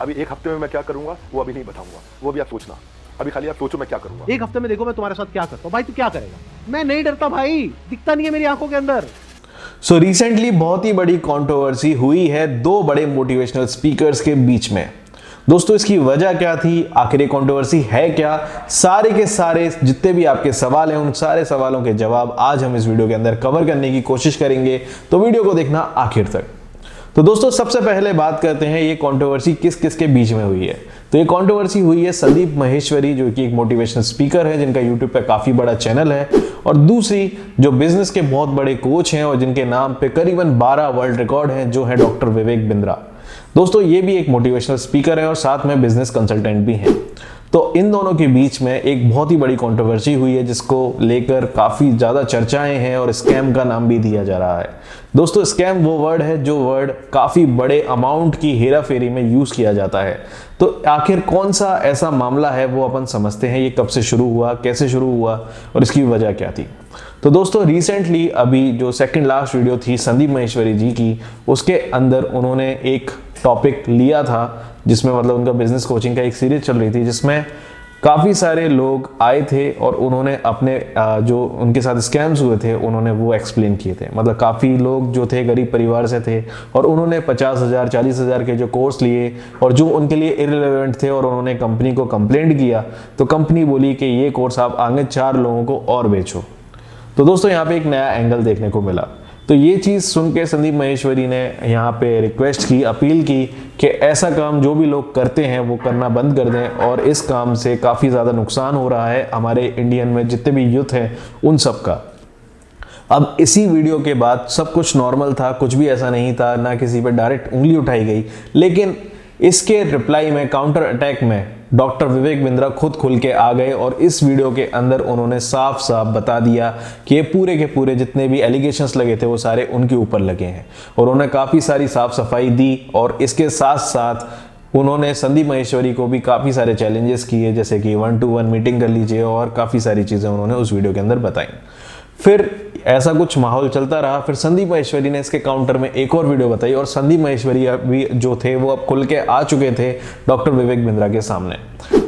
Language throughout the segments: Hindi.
अभी एक हफ्ते में मैं क्या करूंगा वो अभी नहीं बताऊंगा, वो भी आप सोचना। अभी खाली आप सोचो मैं क्या करूंगा। एक हफ्ते में देखो मैं तुम्हारे साथ क्या करता हूँ। भाई तू क्या करेगा? मैं नहीं डरता भाई, दिखता नहीं है मेरी आंखों के अंदर। सो रिसेंटली बहुत ही बड़ी कंट्रोवर्सी हुई है दो बड़े मोटिवेशनल स्पीकर्स के बीच में। दोस्तों इसकी वजह क्या थी, आखिर ये कंट्रोवर्सी है क्या, सारे के सारे जितने भी आपके सवाल हैं उन सारे सवालों के जवाब आज हम इस वीडियो के अंदर कवर करने की कोशिश करेंगे, तो वीडियो को देखना आखिर तक। तो दोस्तों सबसे पहले बात करते हैं ये कंट्रोवर्सी किस किस के बीच में हुई है। तो ये कंट्रोवर्सी हुई है संदीप माहेश्वरी, जो कि एक मोटिवेशनल स्पीकर है जिनका यूट्यूब पे काफी बड़ा चैनल है, और दूसरी जो बिजनेस के बहुत बड़े कोच हैं और जिनके नाम पे करीबन 12 वर्ल्ड रिकॉर्ड हैं, जो है डॉक्टर विवेक बिंद्रा। दोस्तों ये भी एक मोटिवेशनल स्पीकर है और साथ में बिजनेस कंसल्टेंट भी हैं। तो इन दोनों के बीच में एक बहुत ही बड़ी कंट्रोवर्सी हुई है जिसको लेकर काफी ज्यादा चर्चाएं हैं और स्कैम का नाम भी दिया जा रहा है। दोस्तों स्कैम वो वर्ड है जो वर्ड काफी बड़े अमाउंट की हेरा फेरी में यूज किया जाता है। तो आखिर कौन सा ऐसा मामला है वो अपन समझते हैं, ये कब से शुरू हुआ, कैसे शुरू हुआ और इसकी वजह क्या थी। तो दोस्तों रिसेंटली अभी जो सेकंड लास्ट वीडियो थी संदीप माहेश्वरी जी की, उसके अंदर उन्होंने एक टॉपिक लिया था जिसमें मतलब उनका बिजनेस कोचिंग का एक सीरीज चल रही थी, जिसमें काफ़ी सारे लोग आए थे और उन्होंने अपने जो उनके साथ स्कैम्स हुए थे उन्होंने वो एक्सप्लेन किए थे। मतलब काफ़ी लोग जो थे गरीब परिवार से थे और उन्होंने 50,000 40,000 के जो कोर्स लिए और जो उनके लिए इररिलेवेंट थे, और उन्होंने कंपनी को कंप्लेंट किया तो कंपनी बोली कि ये कोर्स आप आगे 4 लोगों को और बेचो। तो दोस्तों यहाँ पे एक नया एंगल देखने को मिला। तो ये चीज़ सुन के संदीप माहेश्वरी ने यहाँ पे रिक्वेस्ट की, अपील की कि ऐसा काम जो भी लोग करते हैं वो करना बंद कर दें, और इस काम से काफ़ी ज़्यादा नुकसान हो रहा है हमारे इंडियन में जितने भी यूथ हैं उन सब का। अब इसी वीडियो के बाद सब कुछ नॉर्मल था, कुछ भी ऐसा नहीं था, ना किसी पे डायरेक्ट उंगली उठाई गई, लेकिन इसके रिप्लाई में, काउंटर अटैक में डॉक्टर विवेक बिंद्रा खुद खुल के आ गए और इस वीडियो के अंदर उन्होंने साफ साफ बता दिया कि ये पूरे के पूरे जितने भी एलिगेशंस लगे थे वो सारे उनके ऊपर लगे हैं, और उन्होंने काफ़ी सारी साफ सफाई दी। और इसके साथ साथ उन्होंने संदीप माहेश्वरी को भी काफ़ी सारे चैलेंजेस किए, जैसे कि 1-to-1 मीटिंग कर लीजिए, और काफ़ी सारी चीज़ें उन्होंने उस वीडियो के अंदर बताई। फिर ऐसा कुछ माहौल चलता रहा, फिर संदीप माहेश्वरी ने इसके काउंटर में एक और वीडियो बताई, और संदीप माहेश्वरी भी जो थे वो अब खुल के आ चुके थे डॉक्टर विवेक बिंद्रा के सामने।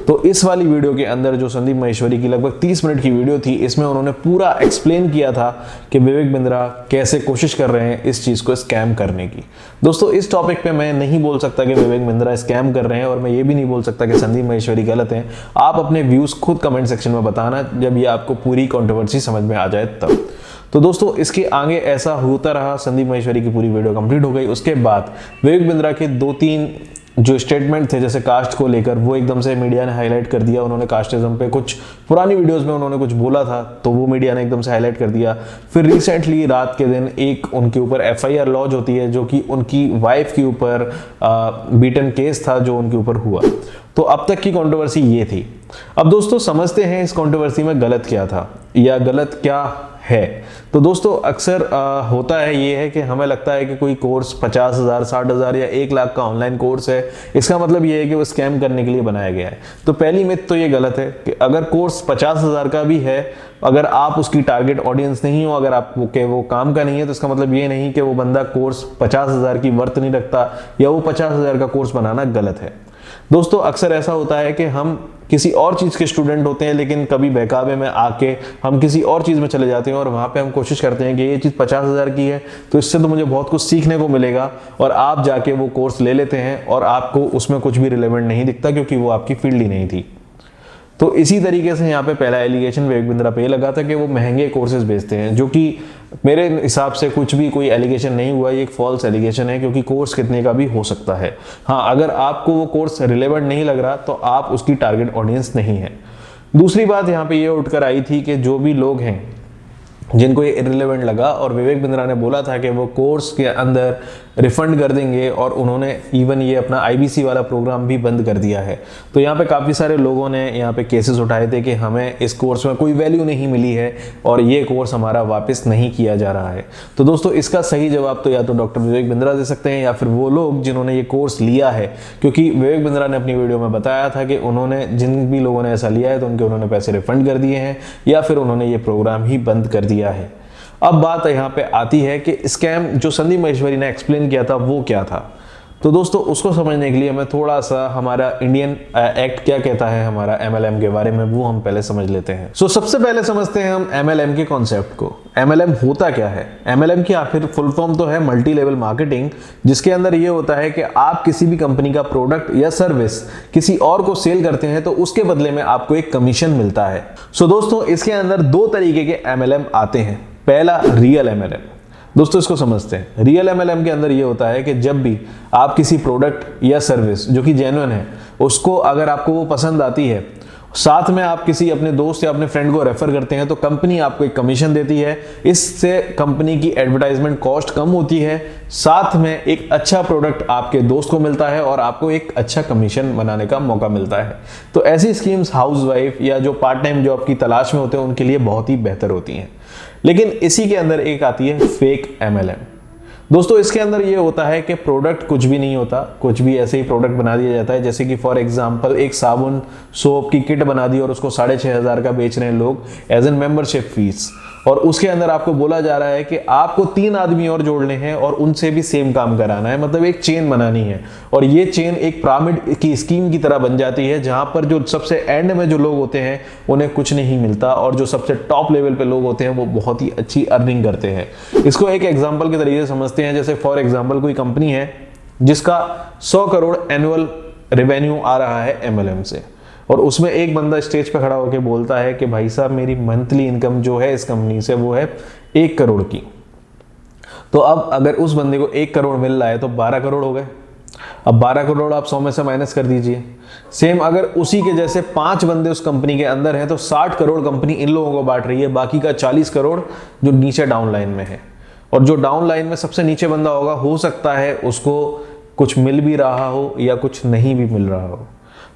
तो इस वाली वीडियो के अंदर जो संदीप माहेश्वरी की लगभग 30 मिनट की वीडियो थी, इसमें उन्होंने पूरा एक्सप्लेन किया था कि विवेक बिंद्रा कैसे कोशिश कर रहे हैं इस चीज़ को स्कैम करने की। दोस्तों इस टॉपिक पे मैं नहीं बोल सकता कि विवेक बिंद्रा स्कैम कर रहे हैं, और मैं ये भी नहीं बोल सकता कि संदीप माहेश्वरी गलत हैं। आप अपने व्यूज़ खुद कमेंट सेक्शन में बताना जब ये आपको पूरी कंट्रोवर्सी समझ में आ जाए तब। तो दोस्तों इसके आगे ऐसा होता रहा, संदीप माहेश्वरी की पूरी वीडियो कंप्लीट हो गई। उसके बाद विवेक बिंद्रा के 2-3 जो स्टेटमेंट थे जैसे कास्ट को लेकर, वो एकदम से मीडिया ने हाईलाइट कर दिया। उन्होंने कास्टिज्म पे कुछ पुरानी वीडियोस में उन्होंने कुछ बोला था तो वो मीडिया ने एकदम से हाईलाइट कर दिया। फिर रिसेंटली रात के दिन एक उनके ऊपर FIR लॉन्च होती है, जो कि उनकी वाइफ के ऊपर बीटन केस था जो उनके ऊपर हुआ। तो अब तक की कंट्रोवर्सी ये थी। अब दोस्तों समझते हैं इस कंट्रोवर्सी में गलत क्या था या गलत क्या है। तो दोस्तों अक्सर होता है ये है कि हमें लगता है कि कोई कोर्स 50,000 60,000 या 1 लाख का ऑनलाइन कोर्स है, इसका मतलब ये है कि वो स्कैम करने के लिए बनाया गया है। तो पहली मिथ तो ये गलत है कि अगर कोर्स 50,000 का भी है, अगर आप उसकी टारगेट ऑडियंस नहीं हो, अगर आप के वो काम का नहीं है, तो इसका मतलब ये नहीं कि वो बंदा कोर्स 50,000 की वर्थ नहीं रखता या वो 50,000 का कोर्स बनाना गलत है। दोस्तों अक्सर ऐसा होता है कि हम किसी और चीज़ के स्टूडेंट होते हैं, लेकिन कभी बहकावे में आके हम किसी और चीज़ में चले जाते हैं और वहाँ पे हम कोशिश करते हैं कि ये चीज़ 50,000 की है तो इससे तो मुझे बहुत कुछ सीखने को मिलेगा, और आप जाके वो कोर्स ले लेते हैं और आपको उसमें कुछ भी रिलेवेंट नहीं दिखता क्योंकि वो आपकी फील्ड ही नहीं थी। तो इसी तरीके से यहाँ पे पहला एलिगेशन विवेक बिंद्रा पे लगा था कि वो महंगे कोर्सेज बेचते हैं, जो कि मेरे हिसाब से कुछ भी कोई एलिगेशन नहीं हुआ, ये एक फॉल्स एलिगेशन है, क्योंकि कोर्स कितने का भी हो सकता है। हाँ, अगर आपको वो कोर्स रिलेवेंट नहीं लग रहा तो आप उसकी टारगेट ऑडियंस नहीं है। दूसरी बात यहाँ पे ये उठकर आई थी कि जो भी लोग हैं जिनको ये इररिलेवेंट लगा, और विवेक बिंद्रा ने बोला था कि वो कोर्स के अंदर रिफंड कर देंगे, और उन्होंने इवन ये अपना IBC वाला प्रोग्राम भी बंद कर दिया है। तो यहाँ पे काफ़ी सारे लोगों ने यहाँ पे केसेस उठाए थे कि हमें इस कोर्स में कोई वैल्यू नहीं मिली है और ये कोर्स हमारा वापस नहीं किया जा रहा है। तो दोस्तों इसका सही जवाब तो या तो डॉक्टर विवेक बिंद्रा दे सकते हैं या फिर वो लोग जिन्होंने ये कोर्स लिया है, क्योंकि विवेक बिंद्रा ने अपनी वीडियो में बताया था कि उन्होंने जिन भी लोगों ने ऐसा लिया है तो उन्होंने पैसे रिफंड कर दिए हैं या फिर उन्होंने ये प्रोग्राम ही बंद कर दिया है। अब बात यहाँ पे आती है कि स्कैम जो संदीप माहेश्वरी ने एक्सप्लेन किया था वो क्या था। तो दोस्तों उसको समझने के लिए हमें थोड़ा सा हमारा इंडियन एक्ट क्या कहता है हमारा MLM के बारे में, वो हम पहले समझ लेते हैं। सो सबसे पहले समझते हैं हम MLM के कॉन्सेप्ट को। MLM होता क्या है? MLM की आखिर फुल फॉर्म तो है मल्टी लेवल मार्केटिंग, जिसके अंदर ये होता है कि आप किसी भी कंपनी का प्रोडक्ट या सर्विस किसी और को सेल करते हैं तो उसके बदले में आपको एक कमीशन मिलता है। सो दोस्तों इसके अंदर दो तरीके के MLM आते हैं। पहला रियल MLM। दोस्तों इसको समझते हैं। रियल MLM के अंदर ये होता है कि जब भी आप किसी प्रोडक्ट या सर्विस जो कि जेन्युइन है उसको अगर आपको वो पसंद आती है, साथ में आप किसी अपने दोस्त या अपने फ्रेंड को रेफर करते हैं तो कंपनी आपको एक कमीशन देती है। इससे कंपनी की एडवर्टाइजमेंट कॉस्ट कम होती है, साथ में एक अच्छा प्रोडक्ट आपके दोस्त को मिलता है और आपको एक अच्छा कमीशन बनाने का मौका मिलता है। तो ऐसी स्कीम्स हाउसवाइफ या जो पार्ट टाइम जॉब की तलाश में होते हैं उनके लिए बहुत ही बेहतर होती हैं। लेकिन इसी के अंदर एक आती है फेक MLM। दोस्तों इसके अंदर ये होता है कि प्रोडक्ट कुछ भी नहीं होता, कुछ भी ऐसे ही प्रोडक्ट बना दिया जाता है। जैसे कि फॉर एग्जांपल एक साबुन सोप की किट बना दी और उसको 6,500 का बेच रहे हैं लोग एज एन मेंबरशिप फीस, और उसके अंदर आपको बोला जा रहा है कि आपको 3 आदमी और जोड़ने हैं और उनसे भी सेम काम कराना है, मतलब एक चेन बनानी है। और ये चेन एक पिरामिड की स्कीम की तरह बन जाती है, जहां पर जो सबसे एंड में जो लोग होते हैं उन्हें कुछ नहीं मिलता और जो सबसे टॉप लेवल पे लोग होते हैं वो बहुत ही अच्छी अर्निंग करते हैं। इसको एक एग्जाम्पल के तरीके से समझते हैं। जैसे फॉर एग्जाम्पल कोई कंपनी है जिसका 100 करोड़ एनुअल रेवेन्यू आ रहा है MLM से, और उसमें एक बंदा स्टेज पे खड़ा होकर बोलता है कि भाई साहब मेरी मंथली इनकम जो है इस कंपनी से वो है 1 करोड़ की। तो अब अगर उस बंदे को 1 करोड़ मिल रहा है तो 12 करोड़ हो गए। अब 12 करोड़ आप 100 में से माइनस कर दीजिए। सेम अगर उसी के जैसे 5 बंदे उस कंपनी के अंदर हैं तो 60 करोड़ कंपनी इन लोगों को बांट रही है, बाकी का 40 करोड़ जो नीचे डाउन लाइन में है। और जो डाउन लाइन में सबसे नीचे बंदा होगा, हो सकता है उसको कुछ मिल भी रहा हो या कुछ नहीं भी मिल रहा हो।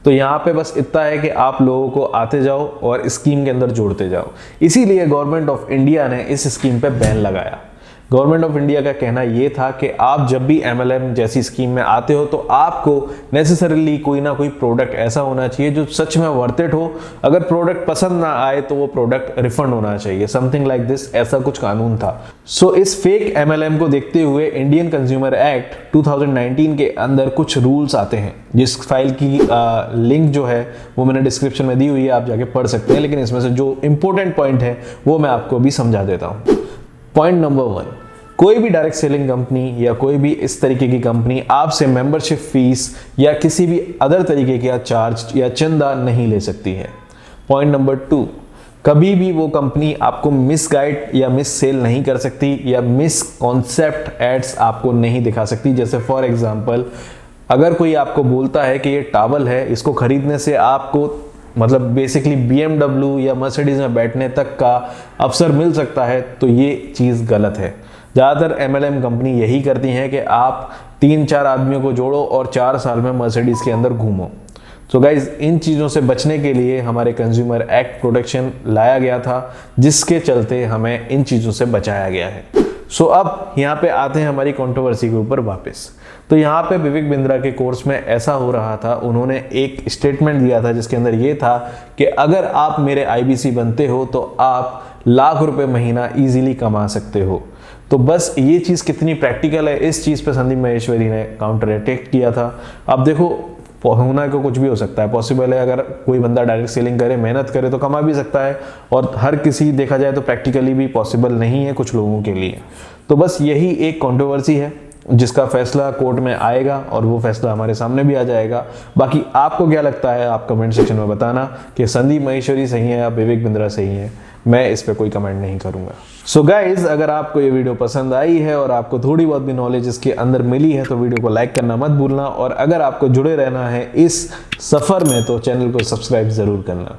तो यहाँ पे बस इतना है कि आप लोगों को आते जाओ और स्कीम के अंदर जोड़ते जाओ। इसीलिए गवर्नमेंट ऑफ इंडिया ने इस स्कीम पे बैन लगाया। गवर्नमेंट ऑफ इंडिया का कहना यह था कि आप जब भी MLM जैसी स्कीम में आते हो तो आपको नेसेसरीली कोई ना कोई प्रोडक्ट ऐसा होना चाहिए जो सच में वर्थ इट हो। अगर प्रोडक्ट पसंद ना आए तो वो प्रोडक्ट रिफंड होना चाहिए, समथिंग लाइक दिस, ऐसा कुछ कानून था। सो इस फेक MLM को देखते हुए इंडियन कंज्यूमर एक्ट 2019 के अंदर कुछ रूल्स आते हैं, जिस फाइल की लिंक जो है वो मैंने डिस्क्रिप्शन में दी हुई है, आप जाके पढ़ सकते हैं। लेकिन इसमें से जो इंपॉर्टेंट पॉइंट है वो मैं आपको अभी समझा देता हूँ। पॉइंट नंबर 1, कोई भी डायरेक्ट सेलिंग कंपनी या कोई भी इस तरीके की कंपनी आपसे मेंबरशिप फीस या किसी भी अदर तरीके का चार्ज या चंदा नहीं ले सकती है। पॉइंट नंबर 2, कभी भी वो कंपनी आपको मिस गाइड या मिस सेल नहीं कर सकती या मिस कॉन्सेप्ट एड्स आपको नहीं दिखा सकती। जैसे फॉर एग्जांपल अगर कोई आपको बोलता है कि ये टावल है, इसको खरीदने से आपको मतलब बेसिकली BMW या मर्सिडीज में बैठने तक का अवसर मिल सकता है, तो ये चीज़ गलत है। ज़्यादातर MLM कंपनी यही करती हैं कि आप 3-4 आदमियों को जोड़ो और 4 साल में मर्सिडीज के अंदर घूमो। तो गाइज इन चीज़ों से बचने के लिए हमारे कंज्यूमर एक्ट प्रोटेक्शन लाया गया था, जिसके चलते हमें इन चीज़ों से बचाया गया है। सो अब यहाँ पे आते हैं हमारी कंट्रोवर्सी के ऊपर वापस। तो यहाँ पे विवेक बिंद्रा के कोर्स में ऐसा हो रहा था, उन्होंने एक स्टेटमेंट दिया था जिसके अंदर ये था कि अगर आप मेरे IBC बनते हो तो आप लाख रुपए महीना इजीली कमा सकते हो। तो बस ये चीज़ कितनी प्रैक्टिकल है, इस चीज़ पे संदीप माहेश्वरी ने काउंटर अटैक किया था। अब देखो होना को कुछ भी हो सकता है, पॉसिबल है अगर कोई बंदा डायरेक्ट सेलिंग करे, मेहनत करे तो कमा भी सकता है, और हर किसी देखा जाए तो प्रैक्टिकली भी पॉसिबल नहीं है कुछ लोगों के लिए। तो बस यही एक कंट्रोवर्सी है जिसका फैसला कोर्ट में आएगा और वो फैसला हमारे सामने भी आ जाएगा। बाकी आपको क्या लगता है आप कमेंट सेक्शन में बताना कि संदीप माहेश्वरी सही है या विवेक बिंद्रा सही है, मैं इस पे कोई कमेंट नहीं करूंगा। सो गाइज अगर आपको ये वीडियो पसंद आई है और आपको थोड़ी बहुत भी नॉलेज इसके अंदर मिली है तो वीडियो को लाइक करना मत भूलना, और अगर आपको जुड़े रहना है इस सफर में तो चैनल को सब्सक्राइब जरूर करना।